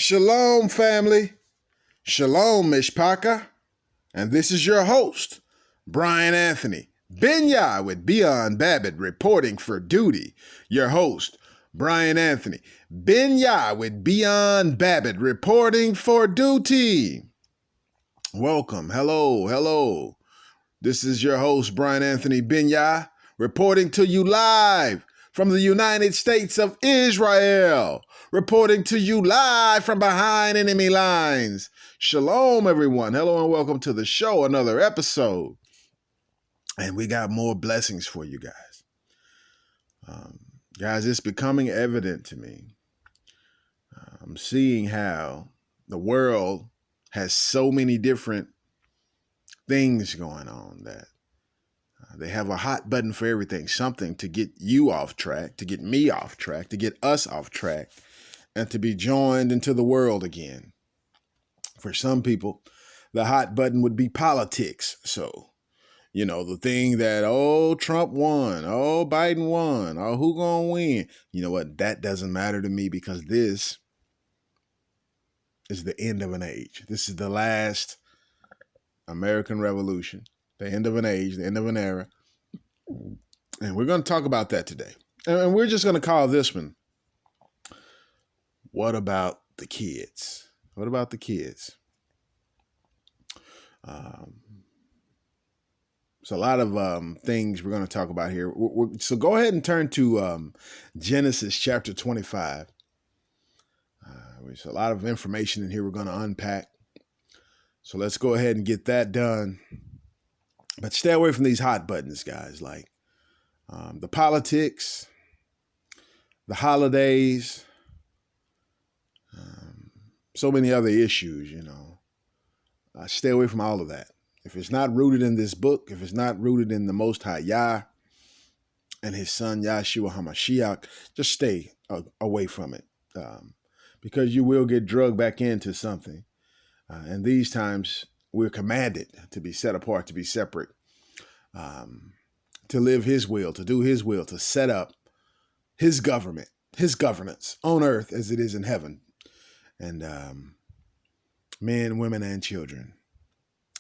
Shalom, family. Shalom, Mishpaka. And this is your host, Brian Anthony. Benya with Beyond Babbitt reporting for duty. Your host, Brian Anthony. Benya with Beyond Babbitt reporting for duty. Welcome. Hello. This is your host, Brian Anthony Benya, reporting to you live from the United States of Israel, reporting to you live from behind enemy lines. Shalom, everyone. Hello and welcome to the show, another episode. And we got more blessings for you guys. Guys, it's becoming evident to me. I'm seeing how the world has so many different things going on that they have a hot button for everything, something to get you off track, to get me off track, to get us off track, and to be joined into the world again. For some people, the hot button would be politics. So, the thing that, Trump won, Biden won, who gonna win? You know what? That doesn't matter to me because this is the end of an age. This is the last American Revolution, the end of an age, the end of an era. And we're going to talk about that today. And we're just going to call this one, What About the Kids? What about the kids? So a lot of things we're going to talk about here. So go ahead and turn to Genesis chapter 25. There's a lot of information in here we're going to unpack. So let's go ahead and get that done. But stay away from these hot buttons, guys, like the politics, the holidays, so many other issues, Stay away from all of that. If it's not rooted in this book, if it's not rooted in the Most High Yah and his son Yahshua HaMashiach, just stay away from it because you will get drugged back into something. And these times, we're commanded to be set apart, to be separate, to live his will, to do his will, to set up his government, his governance on earth as it is in heaven. And men, women, and children,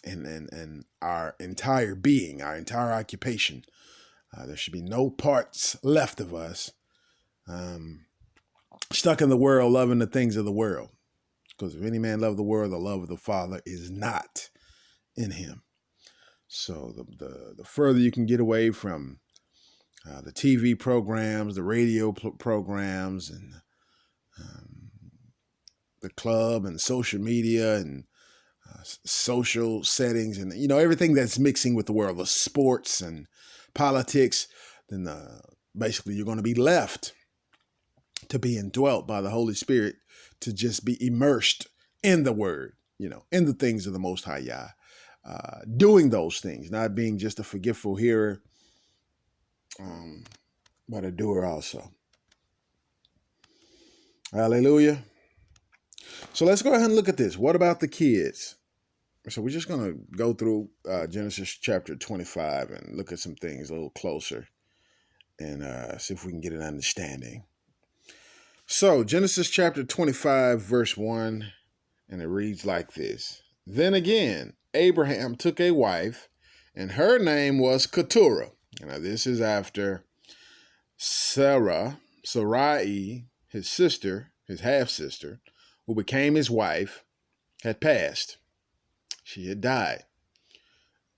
and our entire being, our entire occupation. There should be no parts left of us stuck in the world, loving the things of the world. Because if any man love the world, the love of the Father is not in him. So the further you can get away from the TV programs, the radio programs, and the club and social media and social settings and, everything that's mixing with the world, the sports and politics, then basically you're going to be left to be indwelt by the Holy Spirit, to just be immersed in the word, in the things of the Most High Yah, doing those things, not being just a forgetful hearer, but a doer also. Hallelujah. So let's go ahead and look at this. What about the kids? So we're just going to go through Genesis chapter 25 and look at some things a little closer and see if we can get an understanding. So Genesis chapter 25, verse 1, and it reads like this. Then again, Abraham took a wife, and her name was Keturah. Now this is after Sarai, his sister, his half-sister, who became his wife, had passed. She had died.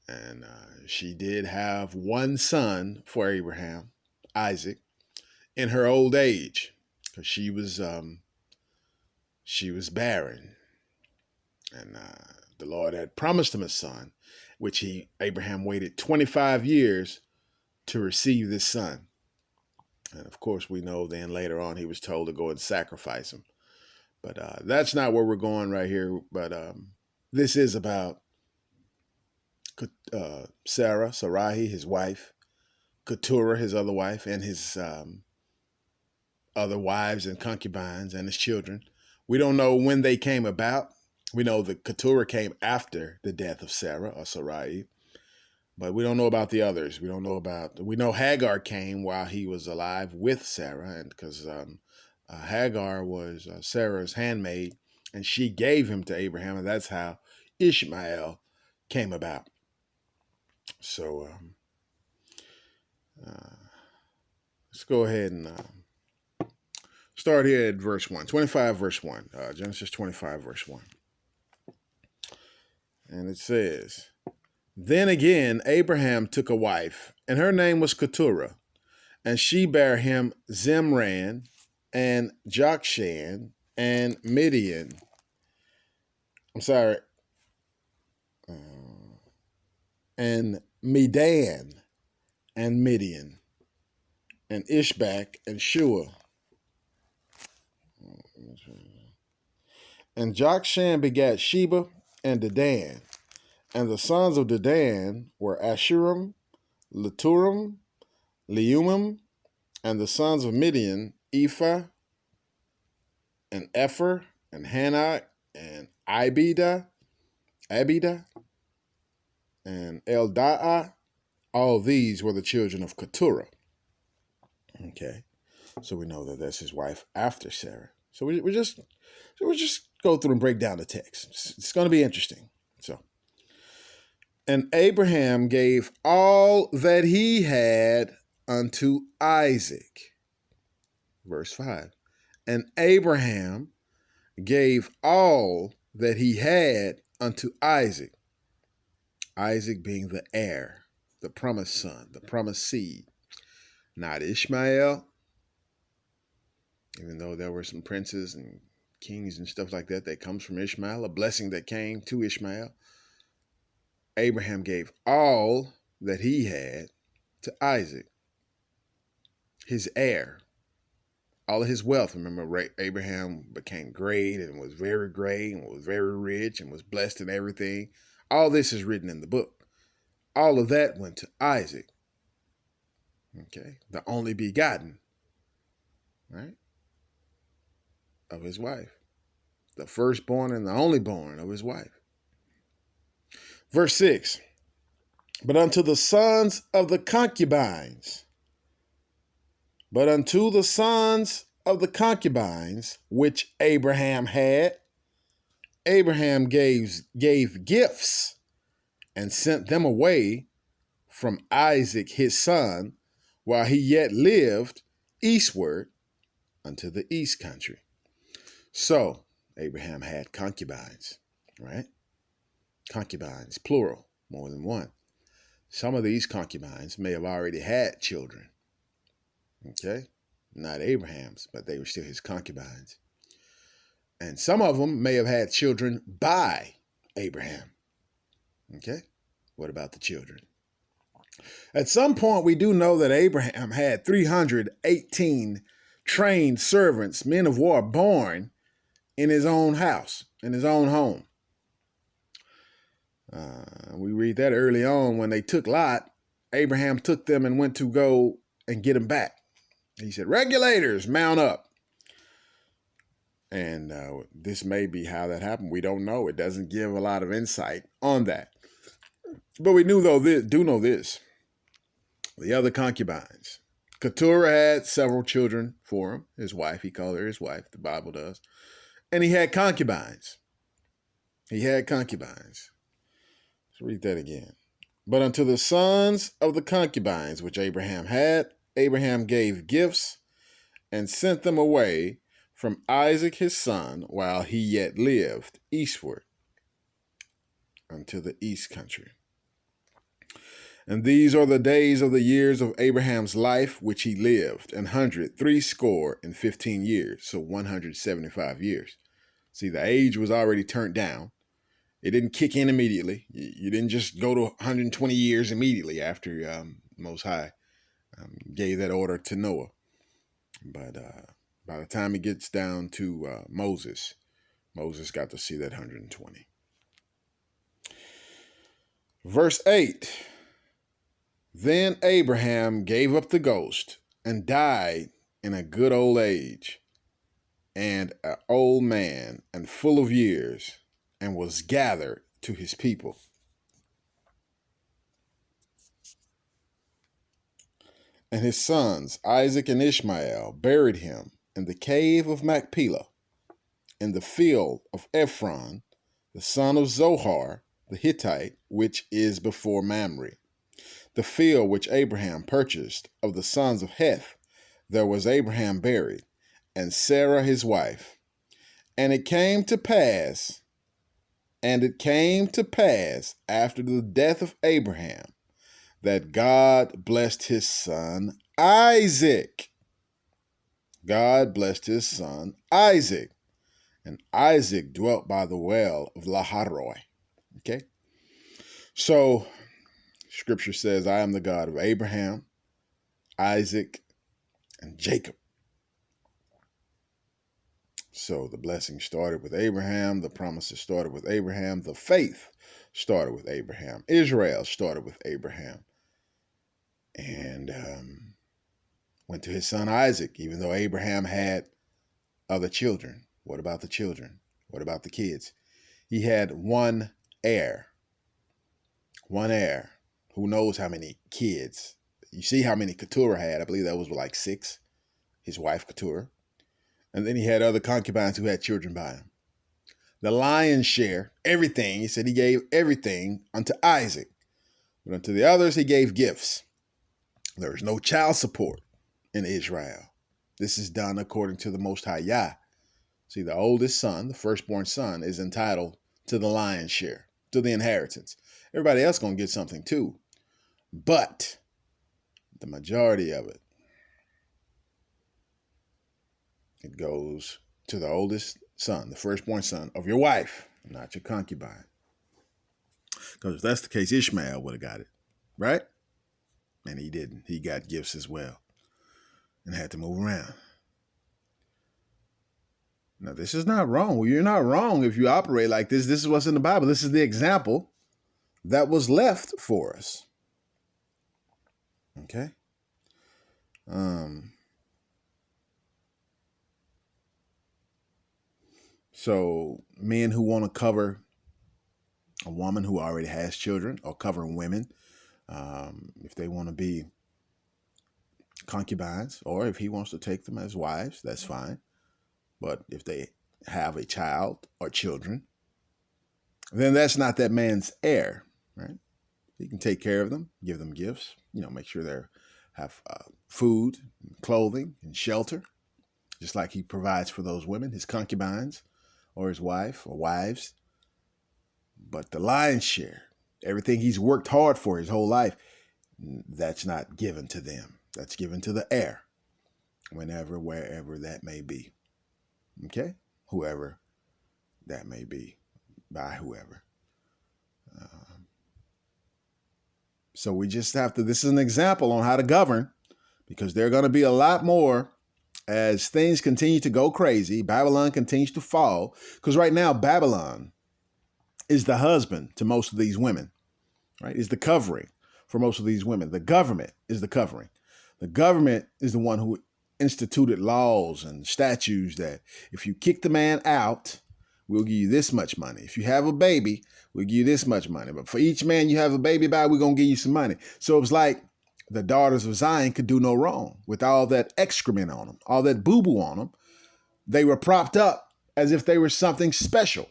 And she did have one son for Abraham, Isaac, in her old age, because she was barren. And the Lord had promised him a son, which Abraham waited 25 years to receive this son. And of course, we know then later on he was told to go and sacrifice him. But that's not where we're going right here. But this is about Sarai, his wife, Keturah, his other wife, and his other wives and concubines and his children. We don't know when they came about. We know that Keturah came after the death of Sarah or Sarai, but we don't know about the others. We know Hagar came while he was alive with Sarah, and because Hagar was Sarah's handmaid, And she gave him to Abraham, and that's how Ishmael came about. So let's go ahead and start here at verse 1. 25, verse 1. Genesis 25, verse 1. And it says, Then again Abraham took a wife, and her name was Keturah, and she bare him Zimran, and Jokshan, and Midian. And Medan, and Midian, and Ishbak, and Shua. And Jokshan begat Sheba and Dedan. And the sons of Dedan were Ashurim, Leturim, Leumim, and the sons of Midian, Ephah, and Epher, and Hanok, and Abida, and Eldaah. All these were the children of Keturah. Okay, so we know that that's his wife after Sarah. So we just go through and break down the text. It's going to be interesting. So, and Abraham gave all that he had unto Isaac. Verse 5. And Abraham gave all that he had unto Isaac. Isaac being the heir, the promised son, the promised seed. Not Ishmael, even though there were some princes and kings and stuff like that comes from Ishmael, a blessing that came to Ishmael. Abraham gave all that he had to Isaac, his heir, all of his wealth. Remember, Abraham became great and was very great and was very rich and was blessed in everything. All this is written in the book. All of that went to Isaac, okay, the only begotten, right, of his wife, the firstborn and the only born of his wife. Verse 6, but unto the sons of the concubines, which Abraham had, Abraham gave gifts and sent them away from Isaac his son, while he yet lived, eastward unto the east country. So Abraham had concubines, right? Concubines, plural, more than one. Some of these concubines may have already had children, okay? Not Abraham's, but they were still his concubines. And some of them may have had children by Abraham, okay? What about the children? At some point, we do know that Abraham had 318 trained servants, men of war, born in his own house, in his own home. We read that early on when they took Lot. Abraham took them and went to go and get him back. He said, regulators, mount up. And this may be how that happened. We don't know. It doesn't give a lot of insight on that. But we do know this. The other concubines. Keturah had several children for him, his wife. He called her his wife, the Bible does. And he had concubines. Let's read that again. But unto the sons of the concubines which Abraham had, Abraham gave gifts and sent them away from Isaac his son, while he yet lived, eastward unto the east country. And these are the days of the years of Abraham's life which he lived, 160 years, so 175 years. See, the age was already turned down. It didn't kick in immediately. You didn't just go to 120 years immediately after Most High gave that order to Noah. But by the time it gets down to Moses got to see that 120. Verse 8. Then Abraham gave up the ghost and died in a good old age, and an old man and full of years, and was gathered to his people. And his sons, Isaac and Ishmael, buried him in the cave of Machpelah in the field of Ephron, the son of Zohar, the Hittite, which is before Mamre. The field which Abraham purchased of the sons of Heth, there was Abraham buried, and Sarah his wife. And it came to pass after the death of Abraham, that God blessed his son Isaac. God blessed his son Isaac. And Isaac dwelt by the well of Lahairoi. Okay? So, Scripture says, I am the God of Abraham, Isaac, and Jacob. So the blessing started with Abraham. The promises started with Abraham. The faith started with Abraham. Israel started with Abraham. And went to his son Isaac, even though Abraham had other children. What about the children? What about the kids? He had one heir. One heir. Who knows how many kids? You see how many Keturah had. I believe that was like 6. His wife Keturah. And then he had other concubines who had children by him. The lion's share, everything, he said he gave everything unto Isaac. But unto the others he gave gifts. There is no child support in Israel. This is done according to the Most High Yah. See, the oldest son, the firstborn son, is entitled to the lion's share, to the inheritance. Everybody else going to get something too. But the majority of it, it goes to the oldest son, the firstborn son of your wife, not your concubine. Because if that's the case, Ishmael would have got it, right? And he didn't. He got gifts as well and had to move around. Now, this is not wrong. Well, you're not wrong if you operate like this. This is what's in the Bible. This is the example that was left for us. Okay? So men who want to cover a woman who already has children, or cover women, if they want to be concubines, or if he wants to take them as wives, that's fine. But if they have a child or children, then that's not that man's heir, right? He can take care of them, give them gifts, make sure they have food, clothing, and shelter, just like he provides for those women, his concubines, or his wife or wives. But the lion's share, everything he's worked hard for his whole life, that's not given to them. That's given to the heir, whenever, wherever that may be. Okay? Whoever that may be, by whoever. So we just have to, this is an example on how to govern, because there are going to be a lot more as things continue to go crazy. Babylon continues to fall, because right now Babylon is the husband to most of these women, right? Is the covering for most of these women. The government is the covering. The government is the one who instituted laws and statutes that if you kick the man out, we'll give you this much money. If you have a baby, we'll give you this much money. But for each man you have a baby by, we're going to give you some money. So it was like the daughters of Zion could do no wrong with all that excrement on them, all that boo-boo on them. They were propped up as if they were something special.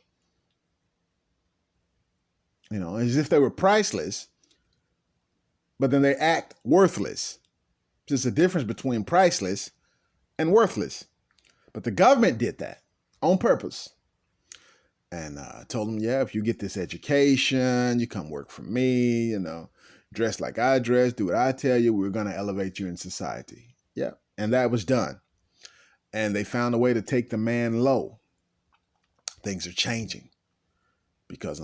As if they were priceless, but then they act worthless. There's a difference between priceless and worthless. But the government did that on purpose. And told them, yeah, if you get this education, you come work for me, dress like I dress, do what I tell you, we're going to elevate you in society. Yeah. And that was done. And they found a way to take the man low. Things are changing. Because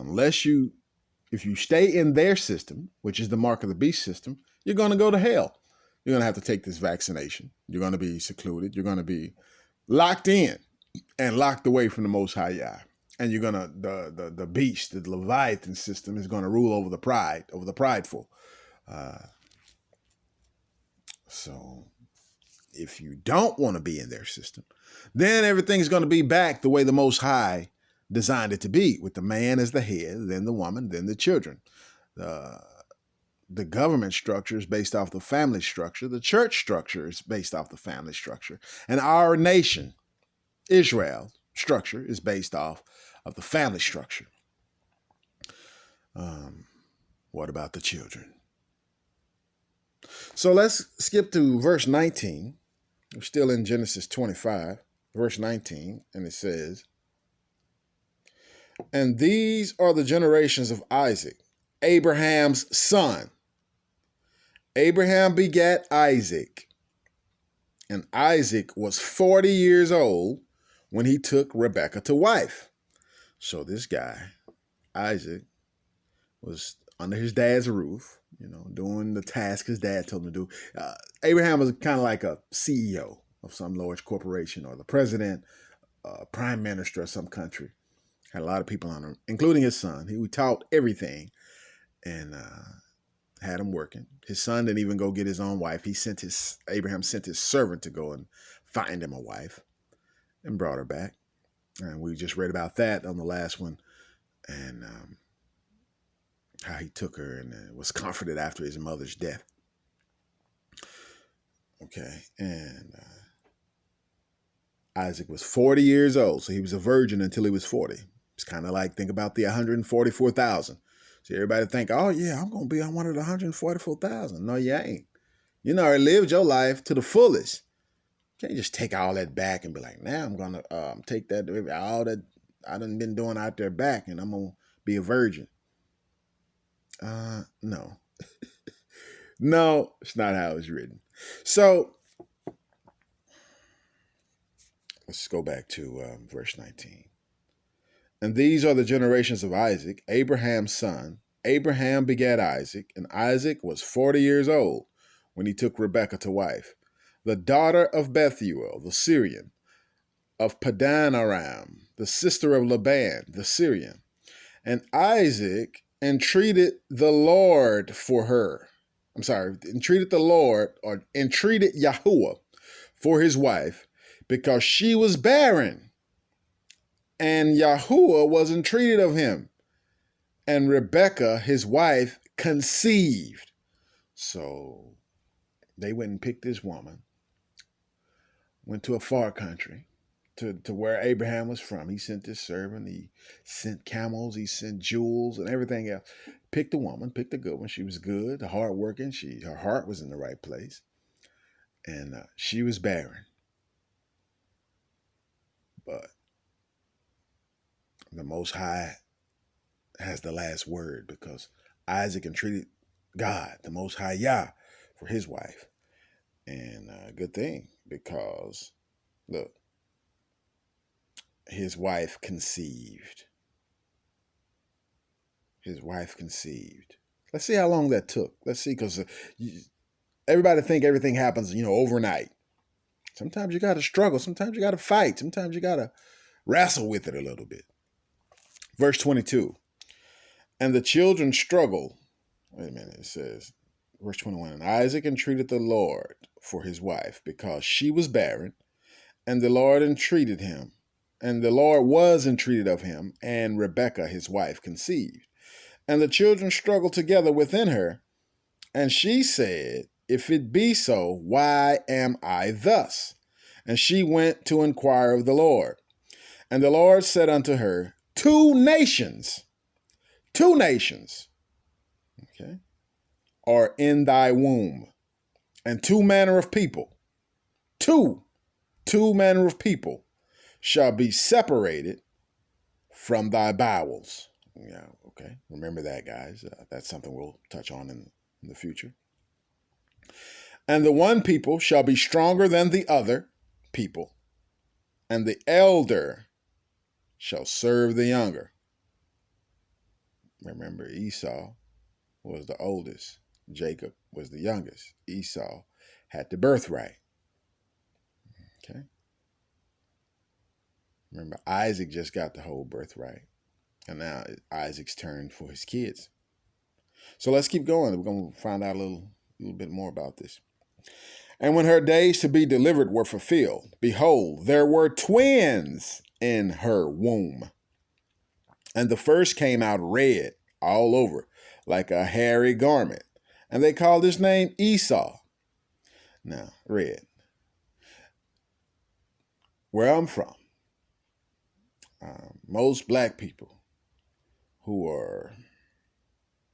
if you stay in their system, which is the mark of the beast system, you're going to go to hell. You're going to have to take this vaccination. You're going to be secluded. You're going to be locked in and locked away from the Most High Yah. And you're going to, the beast, the Leviathan system is going to rule over the prideful. So if you don't want to be in their system, then everything's going to be back the way the Most High designed it to be, with the man as the head, then the woman, then the children. The government structure is based off the family structure. The church structure is based off the family structure. And our nation, Israel, structure is based off of the family structure. What about the children? So let's skip to verse 19. We're still in Genesis 25, verse 19, and it says, "And these are the generations of Isaac, Abraham's son. Abraham begat Isaac, and Isaac was 40 years old when he took Rebekah to wife." So this guy, Isaac, was under his dad's roof, doing the task his dad told him to do. Abraham was kind of like a CEO of some large corporation, or the president, prime minister of some country. Had a lot of people under him, including his son. He taught everything and had him working. His son didn't even go get his own wife. Abraham sent his servant to go and find him a wife and brought her back. And we just read about that on the last one, and how he took her and was comforted after his mother's death. Okay, and Isaac was 40 years old, so he was a virgin until he was 40. It's kind of like, think about the 144,000. So everybody think, oh yeah, I'm going to be on one of the 144,000. No, you ain't. You already lived your life to the fullest. You can't just take all that back and be like, now I'm going to take that, all that I done been doing out there back, and I'm going to be a virgin. No. No, it's not how it's written. So let's go back to verse 19. "And these are the generations of Isaac, Abraham's son. Abraham begat Isaac, and Isaac was 40 years old when he took Rebekah to wife, the daughter of Bethuel, the Syrian, of Padan Aram, the sister of Laban, the Syrian. And Isaac entreated the Lord for her." Entreated the Lord, or entreated Yahuwah for his wife, because she was barren. And Yahuwah was entreated of him. And Rebekah, his wife, conceived. So they went and picked this woman, went to a far country, to where Abraham was from. He sent his servant, he sent camels, he sent jewels and everything else. Picked a woman, picked a good one. She was good, hardworking. Her heart was in the right place. And she was barren. But the Most High has the last word, because Isaac entreated God, the Most High Yah, for his wife. And good thing, because look, his wife conceived. His wife conceived. Let's see how long that took. Let's see, because everybody think everything happens, overnight. Sometimes you got to struggle. Sometimes you got to fight. Sometimes you got to wrestle with it a little bit. Verse 22. "And the children struggled." Wait a minute. It says, verse 21, "And Isaac entreated the Lord for his wife, because she was barren. And the Lord entreated him. And the Lord was entreated of him. And Rebekah, his wife, conceived. And the children struggled together within her. And she said, If it be so, why am I thus? And she went to inquire of the Lord. And the Lord said unto her, two nations, okay, are in thy womb, and two manner of people, two manner of people shall be separated from thy bowels. Yeah, okay. Remember that, guys. That's something we'll touch on in the future. "And the one people shall be stronger than the other people, and the elder shall serve the younger." Remember, Esau was the oldest. Jacob was the youngest. Esau had the birthright. Okay. Remember, Isaac just got the whole birthright. And now Isaac's turn for his kids. So let's keep going. We're going to find out a little bit more about this. "And when her days to be delivered were fulfilled, behold, there were twins in her womb. And the first came out red all over, like a hairy garment. And they called his name Esau." Now, red. Where I'm from, Most black people who are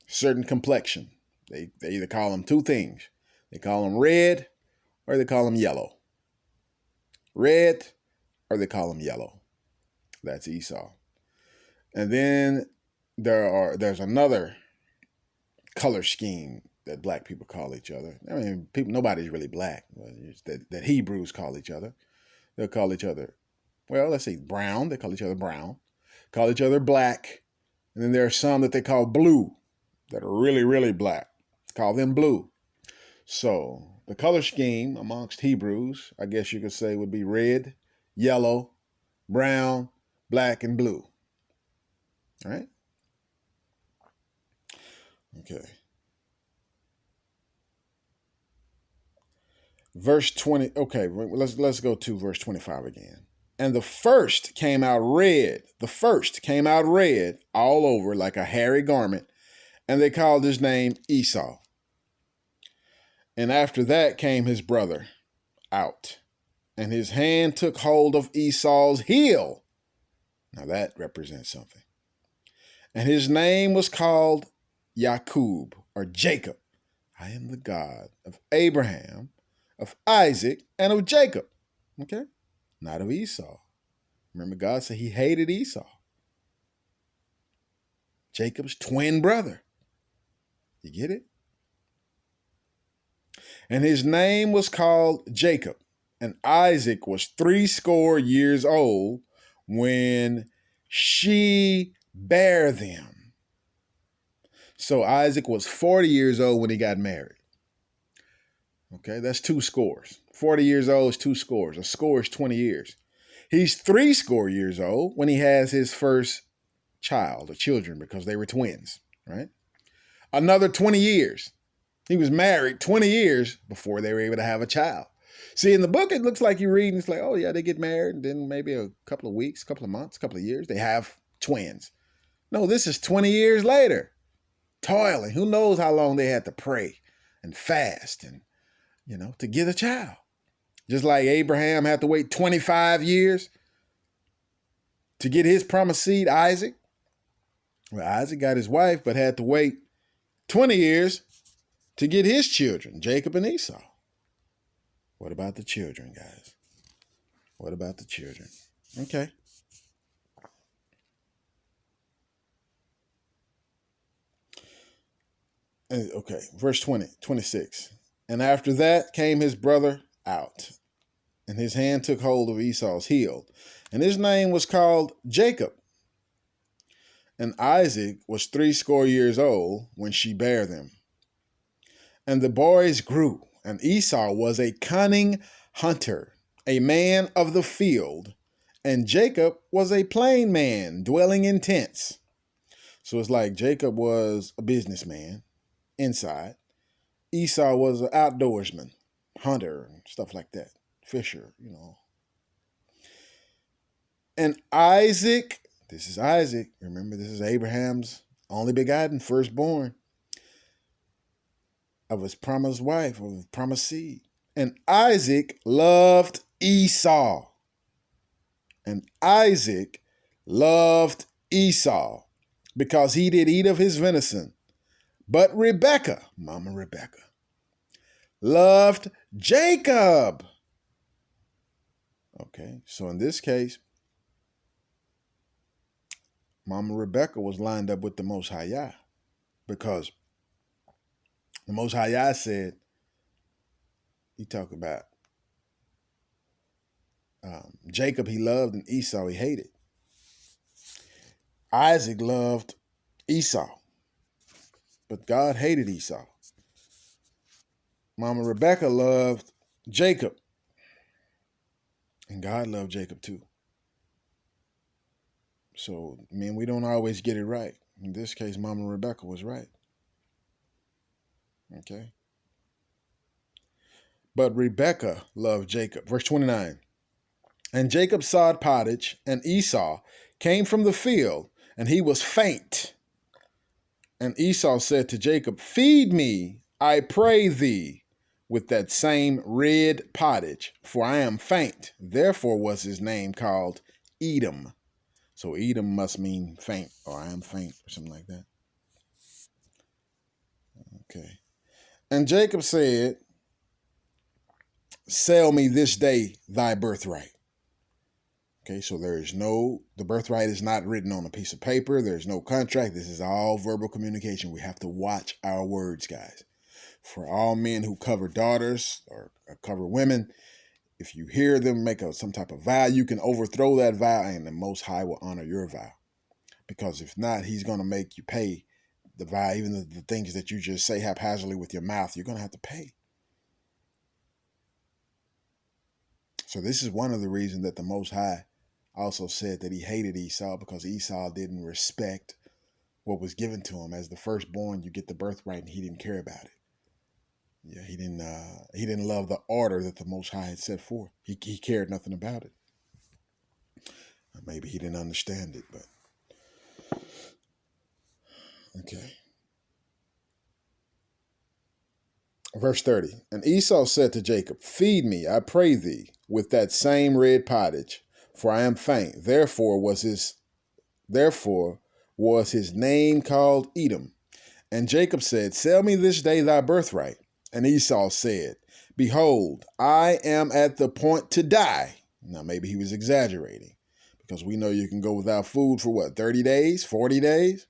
certain complexion, they either call them two things. They call them red or they call them yellow. Red or they call them yellow. That's Esau. And then there's another color scheme that black people call each other. I mean, nobody's really black. That Hebrews call each other. They'll call each other, well, let's say brown. They call each other brown. Call each other black. And then there are some that they call blue that are really, really black. Call them blue. So the color scheme amongst Hebrews, I guess you could say, would be red, yellow, brown, black, and blue. All right? Okay. Verse 20. Okay, let's go to verse 25 again. And the first came out red. The first came out red all over like a hairy garment, and they called his name Esau. And after that came his brother out, and his hand took hold of Esau's heel. Now that represents something. And his name was called Jacob, or Jacob. I am the God of Abraham, of Isaac, and of Jacob. Okay? Not of Esau. Remember, God said he hated Esau, Jacob's twin brother. You get it? And his name was called Jacob. And Isaac was 80 years old when she bare them. So Isaac was 40 years old when he got married. Okay, that's 2 scores. 40 years old is 2 scores. A score is 20 years. He's 80 years old when he has his first child or children because they were twins, right? Another 20 years. He was married 20 years before they were able to have a child. See, in the book, it looks like you're reading, it's like, oh, yeah, they get married, and then maybe a couple of weeks, couple of months, couple of years, they have twins. No, this is 20 years later, toiling. Who knows how long they had to pray and fast and, to get a child. Just like Abraham had to wait 25 years to get his promised seed, Isaac. Well, Isaac got his wife, but had to wait 20 years to get his children, Jacob and Esau. What about the children, guys? What about the children? Okay. Okay, verse 26. And after that came his brother out, and his hand took hold of Esau's heel, and his name was called Jacob. And Isaac was 80 years old when she bare them. And the boys grew, and Esau was a cunning hunter, a man of the field, and Jacob was a plain man dwelling in tents. So it's like Jacob was a businessman inside. Esau was an outdoorsman, hunter, and stuff like that, fisher, And Isaac, this is Isaac, remember this is Abraham's only begotten, firstborn of his promised wife, of his promised seed. And Isaac loved Esau. And Isaac loved Esau because he did eat of his venison. But Rebekah, Mama Rebekah, loved Jacob. Okay, so in this case, Mama Rebekah was lined up with the Most High Yah, because the Most High Yah said, he talked about Jacob he loved and Esau he hated. Isaac loved Esau, but God hated Esau. Mama Rebekah loved Jacob, and God loved Jacob too. So, we don't always get it right. In this case, Mama Rebekah was right. Okay. But Rebekah loved Jacob. Verse 29. And Jacob sawed pottage, and Esau came from the field, and he was faint. And Esau said to Jacob, feed me, I pray thee, with that same red pottage, for I am faint. Therefore was his name called Edom. So Edom must mean faint, or I am faint, or something like that. Okay. And Jacob said, sell me this day thy birthright. Okay, so the birthright is not written on a piece of paper. There's no contract. This is all verbal communication. We have to watch our words, guys. For all men who cover daughters or cover women, if you hear them make some type of vow, you can overthrow that vow and the Most High will honor your vow. Because if not, he's going to make you pay the vow. Even the things that you just say haphazardly with your mouth, you're going to have to pay. So this is one of the reasons that the Most High also said that he hated Esau, because Esau didn't respect what was given to him. As the firstborn, you get the birthright, and he didn't care about it. Yeah, he didn't love the order that the Most High had set forth. He cared nothing about it. Maybe he didn't understand it, but okay. Verse 30. And Esau said to Jacob, feed me, I pray thee, with that same red pottage, for I am faint. Therefore was his name called Edom. And Jacob said, sell me this day thy birthright. And Esau said, behold, I am at the point to die. Now maybe he was exaggerating, because we know you can go without food for what, 30 days, 40 days?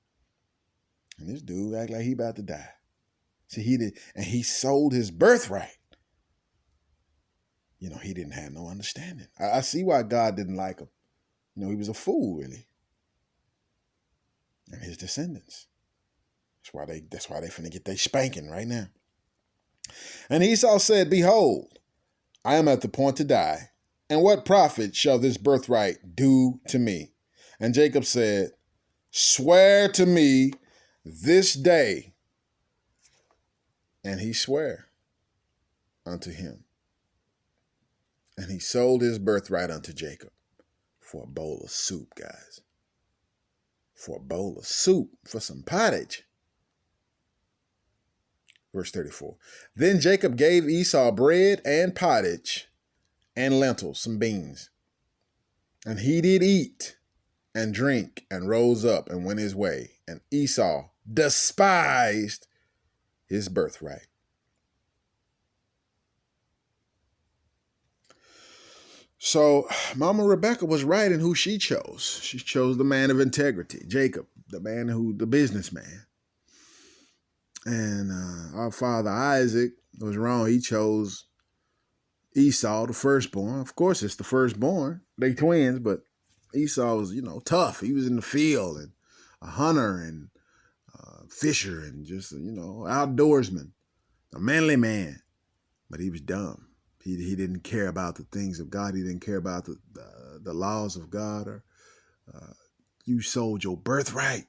And this dude act like he about to die. See, he did, and he sold his birthright. He didn't have no understanding. I see why God didn't like him. He was a fool, really. And his descendants. That's why they finna get their spanking right now. And Esau said, behold, I am at the point to die. And what profit shall this birthright do to me? And Jacob said, swear to me this day. And he sware unto him. And he sold his birthright unto Jacob for a bowl of soup, guys. For a bowl of soup, for some pottage. Verse 34. Then Jacob gave Esau bread and pottage and lentils, some beans. And he did eat and drink and rose up and went his way. And Esau despised his birthright. So Mama Rebecca was right in who she chose. She chose the man of integrity, Jacob, the businessman. And our father Isaac was wrong. He chose Esau, the firstborn. Of course, it's the firstborn. They twins, but Esau was, tough. He was in the field and a hunter and fisher and just, outdoorsman, a manly man. But he was dumb. He didn't care about the things of God. He didn't care about the laws of God. Or you sold your birthright.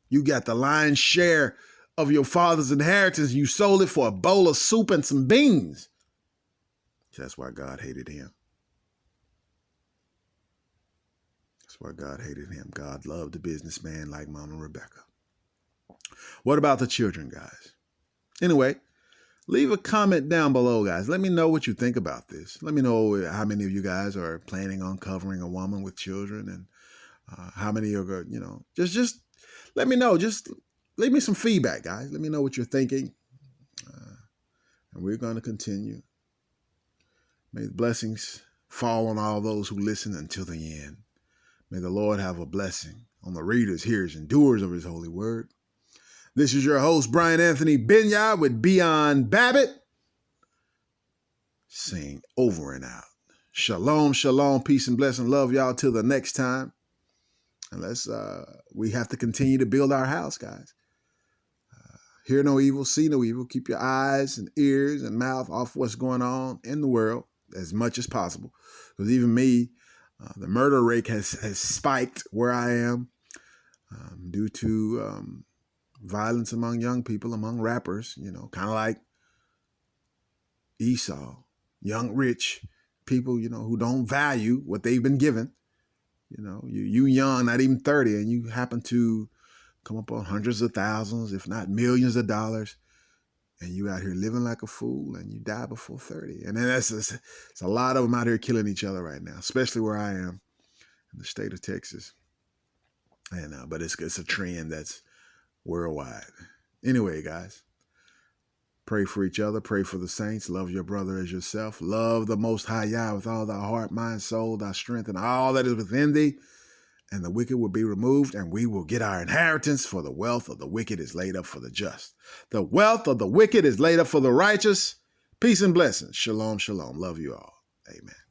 You got the lion's share of your father's inheritance. You sold it for a bowl of soup and some beans. That's why God hated him. That's why God hated him. God loved a businessman like Mama Rebecca. What about the children, guys? Anyway, leave a comment down below, guys. Let me know what you think about this. Let me know how many of you guys are planning on covering a woman with children, and how many are, just let me know. Just leave me some feedback, guys. Let me know what you're thinking. And we're going to continue. May the blessings fall on all those who listen until the end. May the Lord have a blessing on the readers, hearers, and doers of his holy word. This is your host, Brian Anthony Binyard with Beyond Babbitt, saying over and out. Shalom, shalom, peace and blessing. Love y'all till the next time. And we have to continue to build our house, guys. Hear no evil, see no evil. Keep your eyes and ears and mouth off what's going on in the world as much as possible. Because even me, the murder rate has spiked where I am due to violence among young people, among rappers, kind of like Esau, young, rich people, who don't value what they've been given. You young, not even 30, and you happen to come up on hundreds of thousands, if not millions of dollars, and you out here living like a fool, and you die before 30. And then it's a lot of them out here killing each other right now, especially where I am in the state of Texas. And but it's a trend that's worldwide. Anyway, guys, pray for each other. Pray for the saints. Love your brother as yourself. Love the Most High Yah with all thy heart, mind, soul, thy strength, and all that is within thee. And the wicked will be removed, and we will get our inheritance, for the wealth of the wicked is laid up for the just. The wealth of the wicked is laid up for the righteous. Peace and blessings. Shalom, shalom. Love you all. Amen.